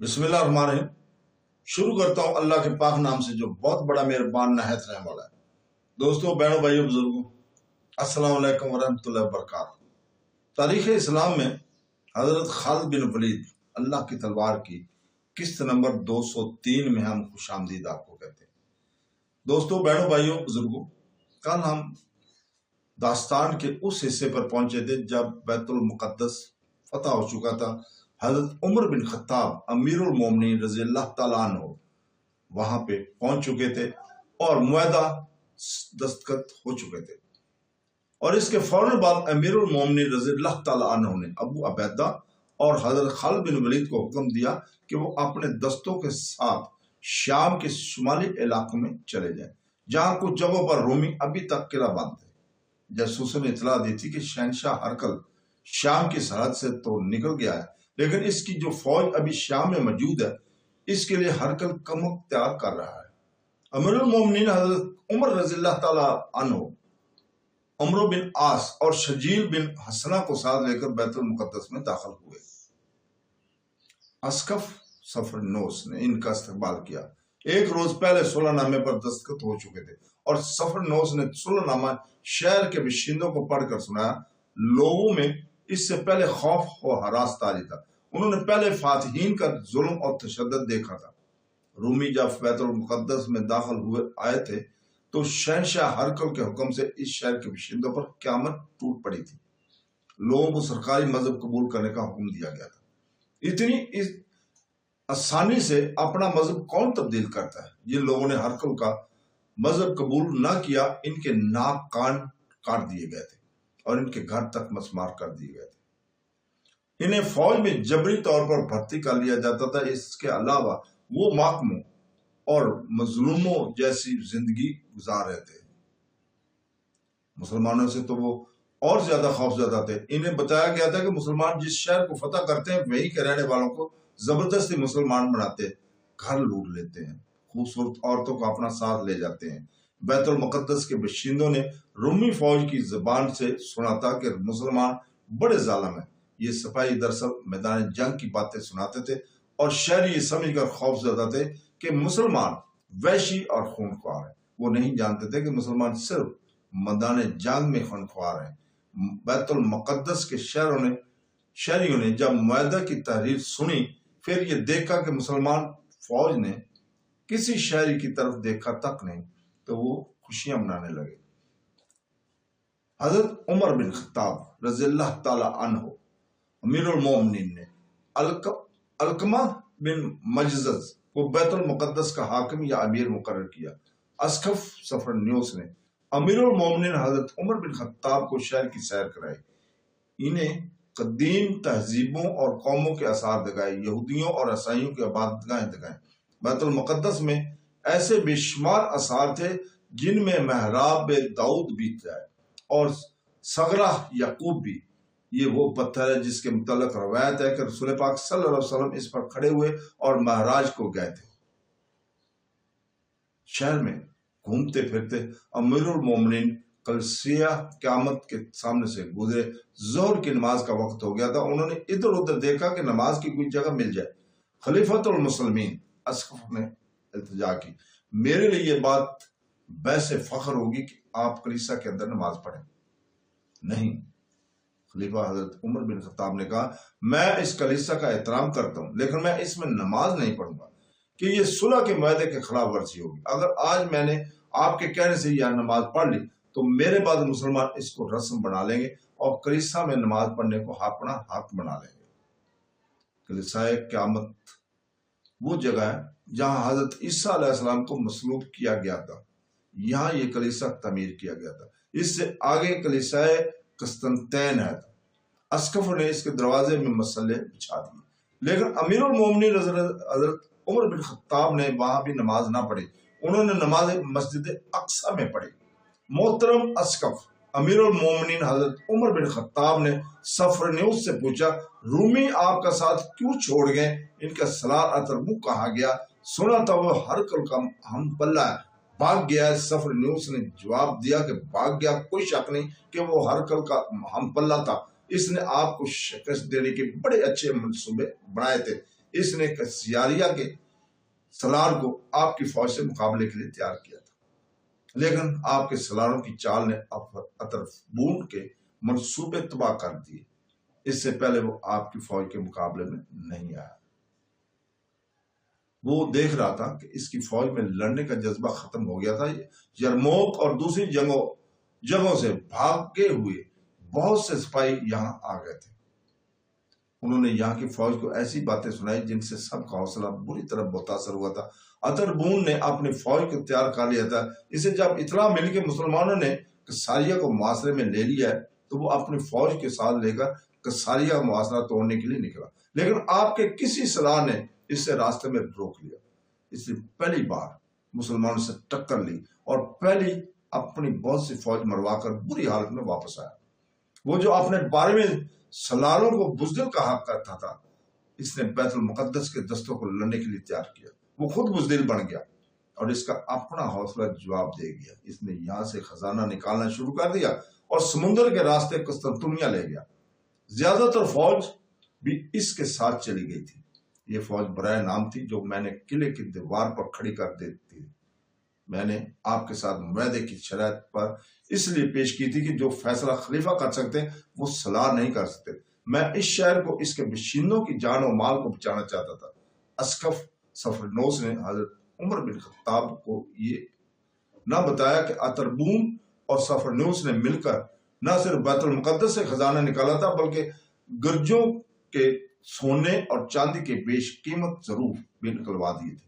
بسم اللہ الرحمن الرحیم۔ شروع کرتا ہوں اللہ کے پاک نام سے جو بہت بڑا مہربان نہایت رحم والا ہے۔ دوستوں، بہنوں، بھائیوں، بزرگوں، السلام علیکم ورحمۃ اللہ وبرکاتہ۔ تاریخ اسلام میں حضرت خالد بن ولید اللہ کی تلوار کی قسط نمبر 203 میں ہم خوش آمدید آپ کو کہتے ہیں۔ دوستوں، بہنوں، بھائیوں، بزرگوں، کل ہم داستان کے اس حصے پر پہنچے تھے جب بیت المقدس فتح ہو چکا تھا۔ حضرت عمر بن خطاب امیر المومنین رضی اللہ تعالیٰ عنہ وہاں پہ پہنچ چکے تھے اور معاہدہ دستخط ہو چکے تھے، اور اس کے فوراً بعد امیر المومنین رضی اللہ تعالیٰ عنہ نے ابو عبیدہ اور حضرت خالد بن ولید کو حکم دیا کہ وہ اپنے دستوں کے ساتھ شام کے شمالی علاقوں میں چلے جائیں، جہاں کچھ جگہوں پر رومی ابھی تک قلعہ بند تھے۔ جاسوسوں نے اطلاع دی تھی کہ شہنشاہ ہرقل شام کی سرحد سے تو نکل گیا ہے، لیکن اس کی جو فوج ابھی شام میں موجود ہے اس کے لیے ہرقل کم اختیار کر رہا ہے۔ امیر المومنین حضرت عمر رضی اللہ تعالیٰ عنہ عمرو بن عاص اور شجیل بن حسنہ کو ساتھ لے کر بیت المقدس میں داخل ہوئے۔ اسقف سفر نوس نے ان کا استقبال کیا۔ ایک روز پہلے صلح نامے پر دستخط ہو چکے تھے اور سفر نوس نے صلح نامہ شہر کے باشندوں کو پڑھ کر سنایا۔ لوگوں میں اس سے پہلے خوف و ہراس طاری تھا۔ انہوں نے پہلے فاتحین کا ظلم اور تشدد دیکھا تھا۔ رومی جب بیت المقدس میں داخل ہوئے آئے تھے تو شہنشاہ ہرقل کے حکم سے اس شہر کے باشندوں پر قیامت ٹوٹ پڑی تھی۔ لوگوں کو سرکاری مذہب قبول کرنے کا حکم دیا گیا تھا۔ اتنی آسانی سے اپنا مذہب کون تبدیل کرتا ہے؟ جن لوگوں نے ہرقل کا مذہب قبول نہ کیا، ان کے ناک کان کاٹ دیے گئے تھے اور ان کے گھر تک مسمار کر دیے گئے تھے۔ انہیں فوج میں جبری طور پر بھرتی کر لیا جاتا تھا۔ اس کے علاوہ وہ محکوموں اور مظلوموں جیسی زندگی گزار رہے تھے۔ مسلمانوں سے تو وہ اور زیادہ خوفزدہ تھے۔ انہیں بتایا گیا تھا کہ مسلمان جس شہر کو فتح کرتے ہیں وہیں کے رہنے والوں کو زبردستی مسلمان بناتے، گھر لوٹ لیتے ہیں، خوبصورت عورتوں کو اپنا ساتھ لے جاتے ہیں۔ بیت المقدس کے باشندوں نے رومی فوج کی زبان سے سنا تھا کہ مسلمان بڑے ظالم ہیں۔ یہ سپاہی دراصل میدان جنگ کی باتیں سناتے تھے اور شہری یہ سمجھ کر خوف زدہ تھے کہ مسلمان وحشی اور خونخوار ہیں۔ وہ نہیں جانتے تھے کہ مسلمان صرف میدان جنگ میں خونخوار ہیں۔ بیت المقدس کے شہریوں نے جب معاہدہ کی تحریر سنی، پھر یہ دیکھا کہ مسلمان فوج نے کسی شہری کی طرف دیکھا تک نہیں، تو وہ خوشیاں منانے لگے۔ حضرت عمر بن خطاب رضی اللہ تعالی عنہ امیر المومنین نے علقمہ بن مجزز کو بیت المقدس کا حاکم یا امیر مقرر کیا۔ اسقف سفر نیوس نے امیر المومنین حضرت عمر بن خطاب کو شہر کی سیر کرائی۔ انہیں قدیم تہذیبوں اور قوموں کے آثار دکھائے، یہودیوں اور عیسائیوں کی عبادت گاہیں دکھائیں۔ بیت المقدس میں ایسے بے شمار آثار تھے جن میں محراب داؤد بھی ہے اور ثغرہ یعقوب بھی۔ یہ وہ پتھر ہے جس کے متعلق روایت ہے کہ رسول پاک صلی اللہ علیہ وسلم اس پر کھڑے ہوئے اور معراج کو گئے تھے۔ شہر میں گھومتے پھرتے امیر المومنین کلیسا قیامت کے سامنے سے گزرے۔ ظہر کی نماز کا وقت ہو گیا تھا۔ انہوں نے ادھر ادھر دیکھا کہ نماز کی کوئی جگہ مل جائے۔ خلیفۃ المسلمین اسقف نے التجا کی، میرے لیے یہ بات باعث فخر ہوگی کہ آپ کلیسا کے اندر نماز پڑھیں۔ نہیں، خلیفہ حضرت عمر بن خطاب نے کہا، میں اس کلیسا کا احترام کرتا ہوں، لیکن میں اس میں نماز نہیں پڑھوں گا کہ یہ صلح کے معاہدے کے خلاف ورزی ہوگی۔ اگر آج میں نے آپ کے کہنے سے یہ نماز پڑھ لی تو میرے بعد مسلمان اس کو رسم بنا لیں گے اور کلیسا میں نماز پڑھنے کو اپنا حق بنا لیں گے۔ کلیسائے قیامت وہ جگہ ہے جہاں حضرت عیسیٰ علیہ السلام کو مصلوب کیا گیا تھا۔ یہاں یہ کلیسا تعمیر کیا گیا تھا۔ اس سے آگے کلیسائے قسطنطین ہے۔ اسقف نے اس کے دروازے میں مسلح بچھا دیے، لیکن امیر المومنین حضرت عمر بن خطاب نے وہاں بھی نماز نہ پڑھی۔ انہوں نے نماز مسجد اقصی میں پڑھی۔ محترم اسقف امیر المومنین حضرت عمر بن خطاب نے سفر نیوس سے پوچھا، رومی آپ کا ساتھ کیوں چھوڑ گئے؟ ان کا سلار اتربو کہاں گیا؟ سنا تھا وہ ہرقل کا ہم پلہ ہے، بھاگ گیا ہے۔ سفر نیوس نے جواب دیا کہ بھاگ گیا، کوئی شک نہیں کہ وہ ہرقل کا ہم پلہ تھا۔ اس نے آپ کو شکست دینے کے بڑے اچھے منصوبے بنائے تھے۔ اس نے کسیاریہ کے سلار کو آپ کی فوج سے مقابلے کے لیے تیار کیا تھا، لیکن آپ کے سلاروں کی چال نے اتربون کے منصوبے تباہ کر دیے۔ اس سے پہلے وہ آپ کی فوج کے مقابلے میں نہیں آیا۔ وہ دیکھ رہا تھا کہ اس کی فوج میں لڑنے کا جذبہ ختم ہو گیا تھا۔ یرموک اور دوسری جگہوں سے بھاگے ہوئے بہت سے سپاہی یہاں آ گئے تھے۔ انہوں نے یہاں کی فوج کو ایسی باتیں سنائی جن سے سب کا حوصلہ بری طرح متاثر ہوا تھا۔ اتربون نے اپنی فوج کو تیار کر لیا تھا۔ اسے جب اطلاع ملی کہ مسلمانوں نے کساریہ کو محاصرے میں لے لیا ہے تو وہ اپنی فوج کے ساتھ لے کر کساریہ کا محاصرہ توڑنے کے لیے نکلا، لیکن آپ کے کسی سلاح نے اس سے راستے میں روک لیا۔ اس نے پہلی بار مسلمانوں سے ٹکر لی اور پہلی اپنی بہت سی فوج مروا کر بری حالت میں واپس آیا۔ وہ جو اپنے بارے میں سلاروں کو بزدل کہا کرتا تھا، اس نے بیت المقدس کے دستوں کو لڑنے کے لیے تیار کیا۔ وہ خود بزدل بن گیا اور اس کا اپنا حوصلہ جواب دے گیا۔ اس نے یہاں سے خزانہ نکالنا شروع کر دیا اور سمندر کے راستے قسطنطنیہ لے گیا۔ زیادہ تر فوج بھی اس کے ساتھ چلی گئی تھی۔ یہ فوج برائے نام تھی جو میں نے قلعے کی دیوار پر کھڑی کر دی تھی۔ میں نے آپ کے ساتھ معاہدے کی شرائط پر اس لیے پیش کی تھی کہ جو فیصلہ خلیفہ کر سکتے وہ سلاح نہیں کر سکتے۔ میں اس شہر کو اس کے باشندوں کی جان و مال کو بچانا چاہتا تھا۔ اسقف سفرنوس نے حضرت عمر بن خطاب کو یہ نہ بتایا کہ اتربون اور سفرنوس نے مل کر نہ صرف بیت المقدس سے خزانہ نکالا تھا بلکہ گرجوں کے سونے اور چاندی کے بیش قیمت ضرور بھی نکلوا دیے تھے۔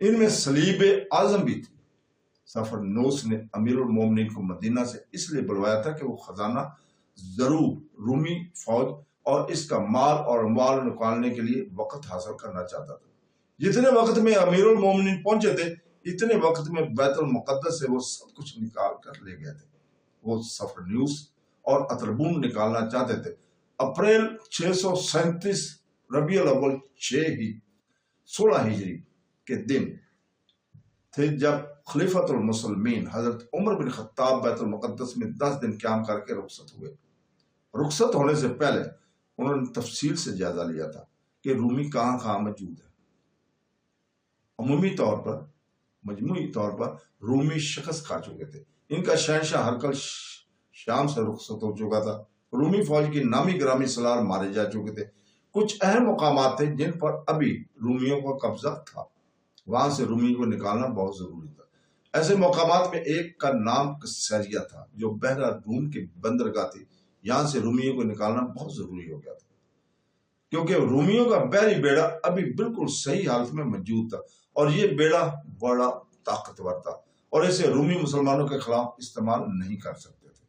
ان میں صلیب اعظم بھی تھی۔ سفرنوس نے امیر المومنین کو مدینہ سے اس لیے بلوایا تھا کہ وہ خزانہ ضرور رومی فوج اور اس کا مال اور اموال نکالنے کے لیے وقت حاصل کرنا چاہتا تھا۔ جتنے وقت میں امیر المومنین پہنچے تھے اتنے وقت میں بیت المقدس سے وہ سب کچھ نکال کر لے گئے تھے۔ وہ سفرنوس اور اتربون نکالنا چاہتے تھے۔ اپریل 637 ربیع الاول 16 ہجری کے دن تھے جب خلیفۃ المسلمین حضرت عمر بن خطاب بیت المقدس میں 10 دن قیام کر کے رخصت ہوئے۔ رخصت ہونے سے پہلے انہوں نے تفصیل سے جائزہ لیا تھا کہ رومی کہاں کہاں موجود ہے۔ عمومی طور پر مجموعی طور پر رومی شکست کھا چکے تھے۔ ان کا شہنشاہ ہرقل شام سے رخصت ہو چکا تھا۔ رومی فوج کی نامی گرامی سالار مارے جا چکے تھے۔ کچھ اہم مقامات تھے جن پر ابھی رومیوں کا قبضہ تھا، وہاں سے رومیوں کو نکالنا بہت ضروری تھا۔ ایسے مقامات میں ایک کا نام کسیریہ تھا جو بحیرہ روم کی بندرگاہ تھی۔ یہاں سے رومیوں کو نکالنا بہت ضروری ہو گیا تھا کیونکہ رومیوں کا بحری بیڑا ابھی بالکل صحیح حالت میں موجود تھا اور یہ بیڑا بڑا طاقتور تھا اور اسے رومی مسلمانوں کے خلاف استعمال نہیں کر سکتے تھے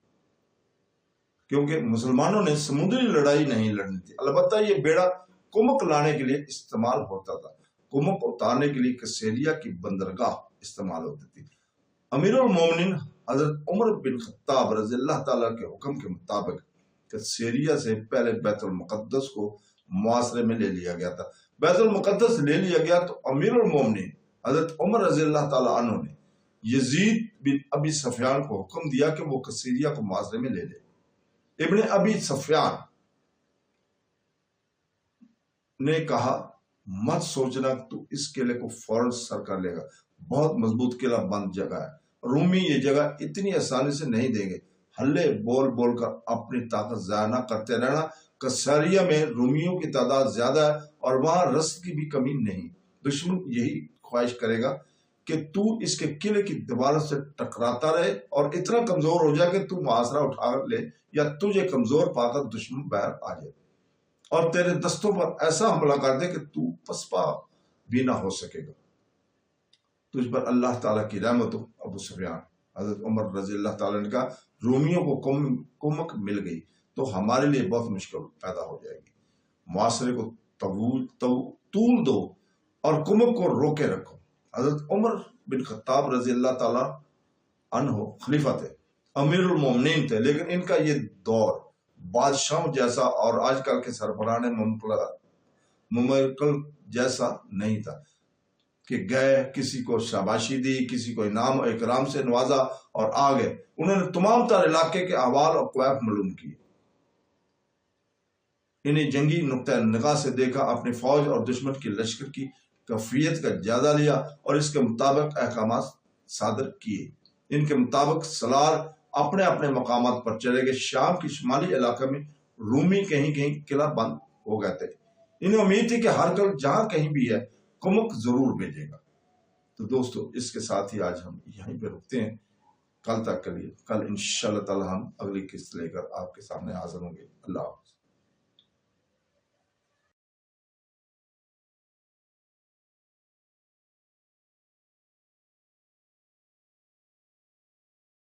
کیونکہ مسلمانوں نے سمندری لڑائی نہیں لڑنی تھی۔ البتہ یہ بیڑا کمک لانے کے لیے استعمال ہوتا تھا۔ کمک اتارنے کے لیے کسیریہ کی بندرگاہ استعمال ہوتی تھی۔ امیر المومنین حضرت عمر بن خطاب رضی اللہ تعالیٰ کے حکم کے مطابق کسیریہ سے پہلے بیت المقدس کو محاصرے میں لے لیا گیا تھا۔ بیت المقدس لے لیا گیا تو امیر المومنین حضرت عمر رضی اللہ تعالیٰ عنہ نے یزید بن ابی سفیان کو حکم دیا کہ وہ کسیریہ کو محاصرے میں لے لے۔ ابن ابی سفیان نے کہا مت سوچنا تو اس قلعے کو فوراً سر کر لے گا، بہت مضبوط قلعہ بند جگہ ہے، رومی یہ جگہ اتنی آسانی سے نہیں دیں گے۔ ہلے بول بول کر اپنی طاقت ضائع نہ کرتے رہنا۔ کساریہ میں رومیوں کی تعداد زیادہ ہے اور وہاں رسد کی بھی کمی نہیں۔ دشمن یہی خواہش کرے گا کہ تو اس کے قلعے کی دیواروں سے ٹکراتا رہے اور اتنا کمزور ہو جائے کہ تو محاصرہ اٹھا لے یا تجھے کمزور پا کر دشمن باہر آ جائے اور تیرے دستوں پر ایسا حملہ کر دے کہ تو پسپا بھی نہ ہو سکے گا۔ تجھ پر اللہ تعالیٰ کی رحمت ہو ابو سفیان۔ حضرت عمر رضی اللہ تعالیٰ نے کہا رومیوں کو کمک مل گئی تو ہمارے لیے بہت مشکل پیدا ہو جائے گی۔ معاشرے کو طول دو اور کمک کو روکے رکھو۔ حضرت عمر بن خطاب رضی اللہ تعالیٰ عنہ خلیفہ تھے، امیر المومنین تھے، لیکن ان کا یہ دور بادشاہوں جیسا اور آج کل کے سربراہ مملکل جیسا نہیں تھا کہ گئے کسی کو شاباشی دی، کسی کو انعام و اکرام سے نوازا اور آگے۔ انہوں نے تمام تر علاقے کے احوال اور کویت معلوم کیے۔ انہیں جنگی نقطۂ نگاہ سے دیکھا، اپنی فوج اور دشمن کی لشکر کی کیفیت کا جائزہ لیا اور اس کے مطابق احکامات صادر کیے۔ ان کے مطابق سالار اپنے اپنے مقامات پر چلے گئے۔ شام کی شمالی علاقے میں رومی کہیں کہیں قلعہ بند ہو گئے تھے۔ انہیں امید تھی کہ ہرقل جہاں کہیں بھی ہے کمک ضرور بھیجے گا۔ تو دوستو، اس کے ساتھ ہی آج ہم یہیں پہ رکتے ہیں۔ کل تک کے لیے، کل انشاءاللہ تعالی ہم اگلی قسط لے کر آپ کے سامنے حاضر ہوں گے۔ اللہ حافظ۔